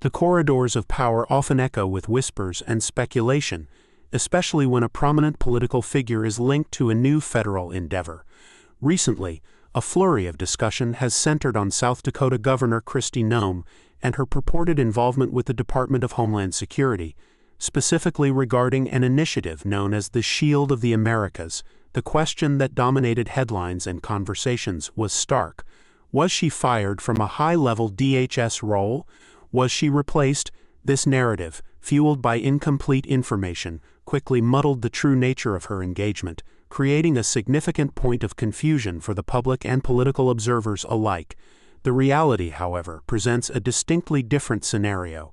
The corridors of power often echo with whispers and speculation, especially when a prominent political figure is linked to a new federal endeavor. Recently, a flurry of discussion has centered on South Dakota Governor Kristi Noem and her purported involvement with the Department of Homeland Security, specifically regarding an initiative known as the Shield of the Americas. The question that dominated headlines and conversations was stark. Was she fired from a high-level DHS role? Was she replaced? This narrative, fueled by incomplete information, quickly muddled the true nature of her engagement, creating a significant point of confusion for the public and political observers alike. The reality, however, presents a distinctly different scenario,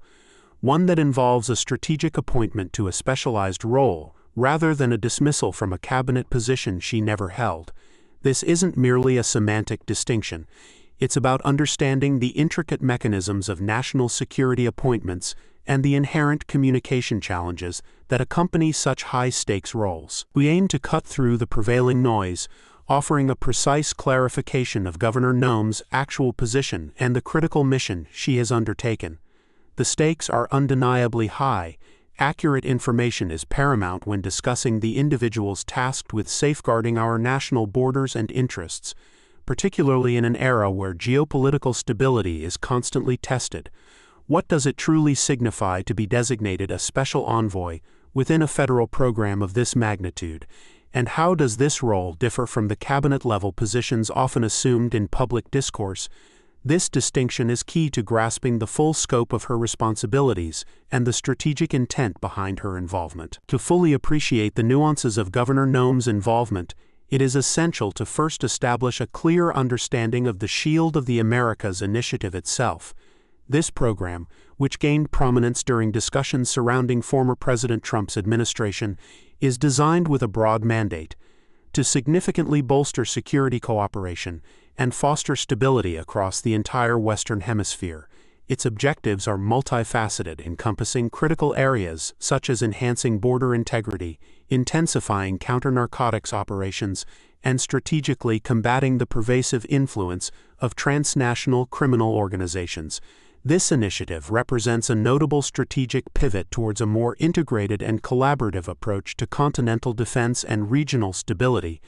one that involves a strategic appointment to a specialized role, rather than a dismissal from a cabinet position she never held. This isn't merely a semantic distinction. It's about understanding the intricate mechanisms of national security appointments and the inherent communication challenges that accompany such high-stakes roles. We aim to cut through the prevailing noise, offering a precise clarification of Governor Noem's actual position and the critical mission she has undertaken. The stakes are undeniably high. Accurate information is paramount when discussing the individuals tasked with safeguarding our national borders and interests, particularly in an era where geopolitical stability is constantly tested. What does it truly signify to be designated a special envoy within a federal program of this magnitude, and how does this role differ from the cabinet-level positions often assumed in public discourse? This distinction is key to grasping the full scope of her responsibilities and the strategic intent behind her involvement. To fully appreciate the nuances of Governor Noem's involvement, it is essential to first establish a clear understanding of the Shield of the Americas initiative itself. This program, which gained prominence during discussions surrounding former President Trump's administration, is designed with a broad mandate to significantly bolster security cooperation and foster stability across the entire Western Hemisphere. Its objectives are multifaceted, encompassing critical areas such as enhancing border integrity, intensifying counter-narcotics operations, and strategically combating the pervasive influence of transnational criminal organizations. This initiative represents a notable strategic pivot towards a more integrated and collaborative approach to continental defense and regional stability,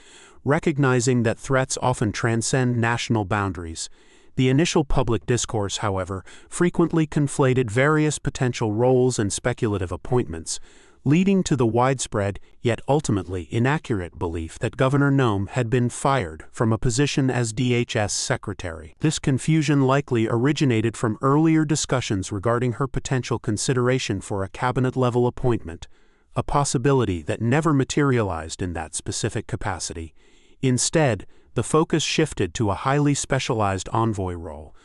recognizing that threats often transcend national boundaries. The initial public discourse, however, frequently conflated various potential roles and speculative appointments, leading to the widespread, yet ultimately inaccurate belief that Governor Noem had been fired from a position as DHS Secretary. This confusion likely originated from earlier discussions regarding her potential consideration for a cabinet-level appointment, a possibility that never materialized in that specific capacity. Instead, the focus shifted to a highly specialized envoy role,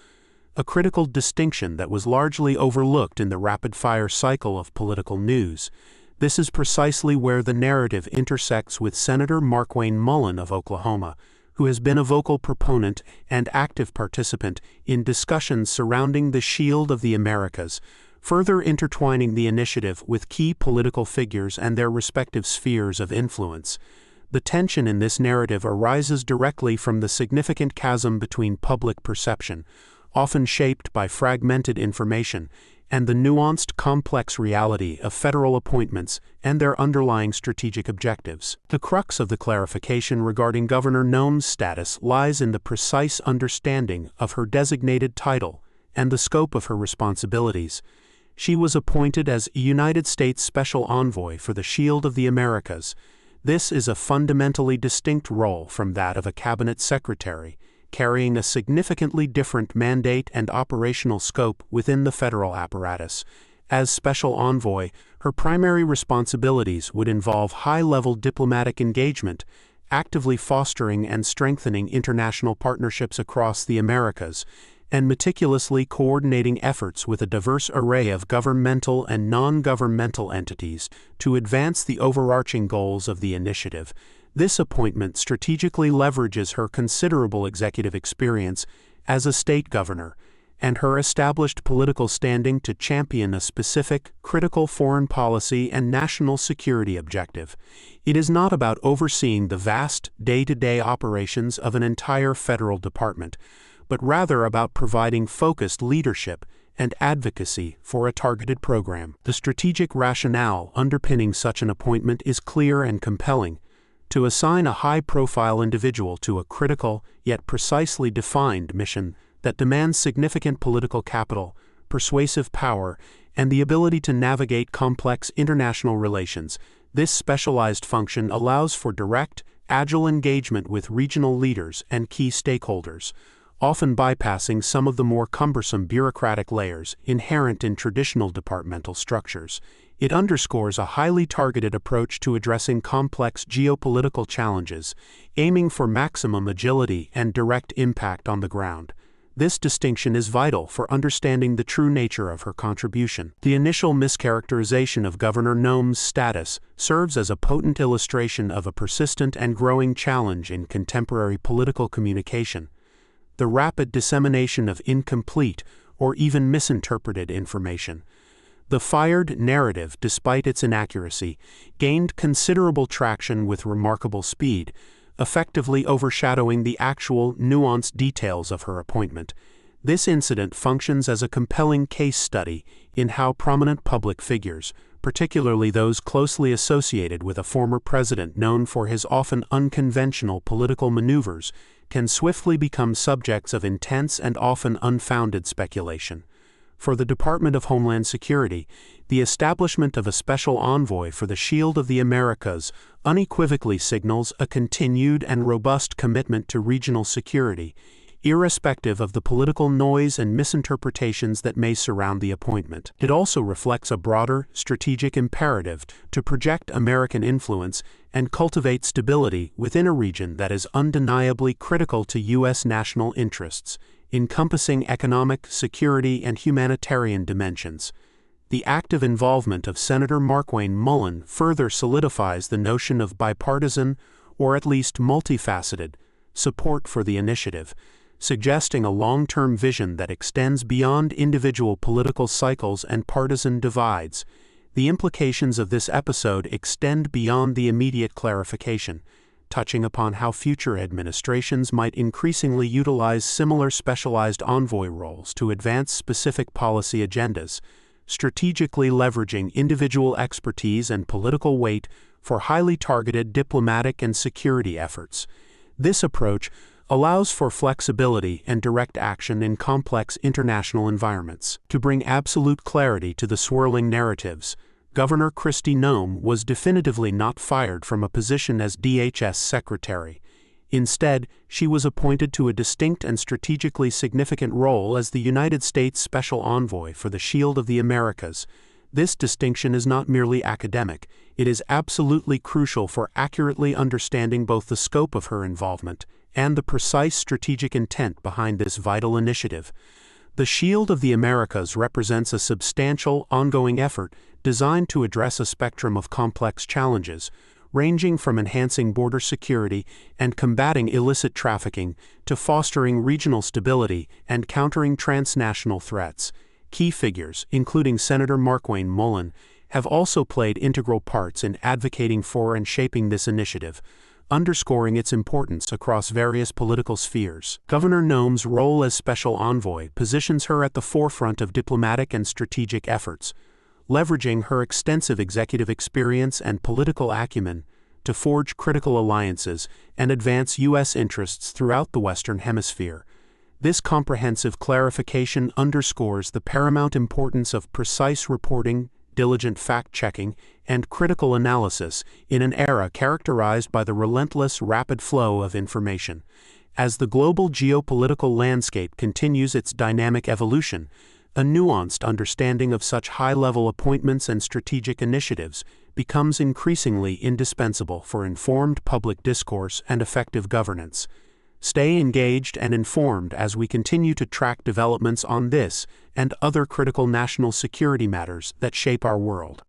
a critical distinction that was largely overlooked in the rapid-fire cycle of political news. This is precisely where the narrative intersects with Senator Markwayne Mullin of Oklahoma, who has been a vocal proponent and active participant in discussions surrounding the Shield of the Americas, further intertwining the initiative with key political figures and their respective spheres of influence. The tension in this narrative arises directly from the significant chasm between public perception, often shaped by fragmented information, and the nuanced, complex reality of federal appointments and their underlying strategic objectives. The crux of the clarification regarding Governor Noem's status lies in the precise understanding of her designated title and the scope of her responsibilities. She was appointed as United States Special Envoy for the Shield of the Americas. This is a fundamentally distinct role from that of a cabinet secretary, carrying a significantly different mandate and operational scope within the federal apparatus. As Special Envoy, her primary responsibilities would involve high-level diplomatic engagement, actively fostering and strengthening international partnerships across the Americas, and meticulously coordinating efforts with a diverse array of governmental and non-governmental entities to advance the overarching goals of the initiative. This appointment strategically leverages her considerable executive experience as a state governor and her established political standing to champion a specific, critical foreign policy and national security objective. It is not about overseeing the vast, day-to-day operations of an entire federal department, but rather about providing focused leadership and advocacy for a targeted program. The strategic rationale underpinning such an appointment is clear and compelling: to assign a high-profile individual to a critical, yet precisely defined mission that demands significant political capital, persuasive power, and the ability to navigate complex international relations. This specialized function allows for direct, agile engagement with regional leaders and key stakeholders, often bypassing some of the more cumbersome bureaucratic layers inherent in traditional departmental structures. It underscores a highly targeted approach to addressing complex geopolitical challenges, aiming for maximum agility and direct impact on the ground. This distinction is vital for understanding the true nature of her contribution. The initial mischaracterization of Governor Noem's status serves as a potent illustration of a persistent and growing challenge in contemporary political communication: the rapid dissemination of incomplete or even misinterpreted information. The fired narrative, despite its inaccuracy, gained considerable traction with remarkable speed, effectively overshadowing the actual, nuanced details of her appointment. This incident functions as a compelling case study in how prominent public figures, particularly those closely associated with a former president known for his often unconventional political maneuvers, can swiftly become subjects of intense and often unfounded speculation. For the Department of Homeland Security, the establishment of a special envoy for the Shield of the Americas unequivocally signals a continued and robust commitment to regional security, irrespective of the political noise and misinterpretations that may surround the appointment. It also reflects a broader, strategic imperative to project American influence and cultivate stability within a region that is undeniably critical to U.S. national interests, encompassing economic, security, and humanitarian dimensions. The active involvement of Senator Markwayne Mullin further solidifies the notion of bipartisan, or at least multifaceted, support for the initiative, suggesting a long-term vision that extends beyond individual political cycles and partisan divides. The implications of this episode extend beyond the immediate clarification, touching upon how future administrations might increasingly utilize similar specialized envoy roles to advance specific policy agendas, strategically leveraging individual expertise and political weight for highly targeted diplomatic and security efforts. This approach allows for flexibility and direct action in complex international environments. To bring absolute clarity to the swirling narratives, Governor Kristi Noem was definitively not fired from a position as DHS Secretary. Instead, she was appointed to a distinct and strategically significant role as the United States Special Envoy for the Shield of the Americas. This distinction is not merely academic, it is absolutely crucial for accurately understanding both the scope of her involvement and the precise strategic intent behind this vital initiative. The Shield of the Americas represents a substantial, ongoing effort designed to address a spectrum of complex challenges, ranging from enhancing border security and combating illicit trafficking to fostering regional stability and countering transnational threats. Key figures, including Senator Markwayne Mullin, have also played integral parts in advocating for and shaping this initiative, underscoring its importance across various political spheres. Governor Noem's role as special envoy positions her at the forefront of diplomatic and strategic efforts, leveraging her extensive executive experience and political acumen to forge critical alliances and advance U.S. interests throughout the Western Hemisphere. This comprehensive clarification underscores the paramount importance of precise reporting, diligent fact-checking, and critical analysis in an era characterized by the relentless, rapid flow of information. As the global geopolitical landscape continues its dynamic evolution, a nuanced understanding of such high-level appointments and strategic initiatives becomes increasingly indispensable for informed public discourse and effective governance. Stay engaged and informed as we continue to track developments on this and other critical national security matters that shape our world.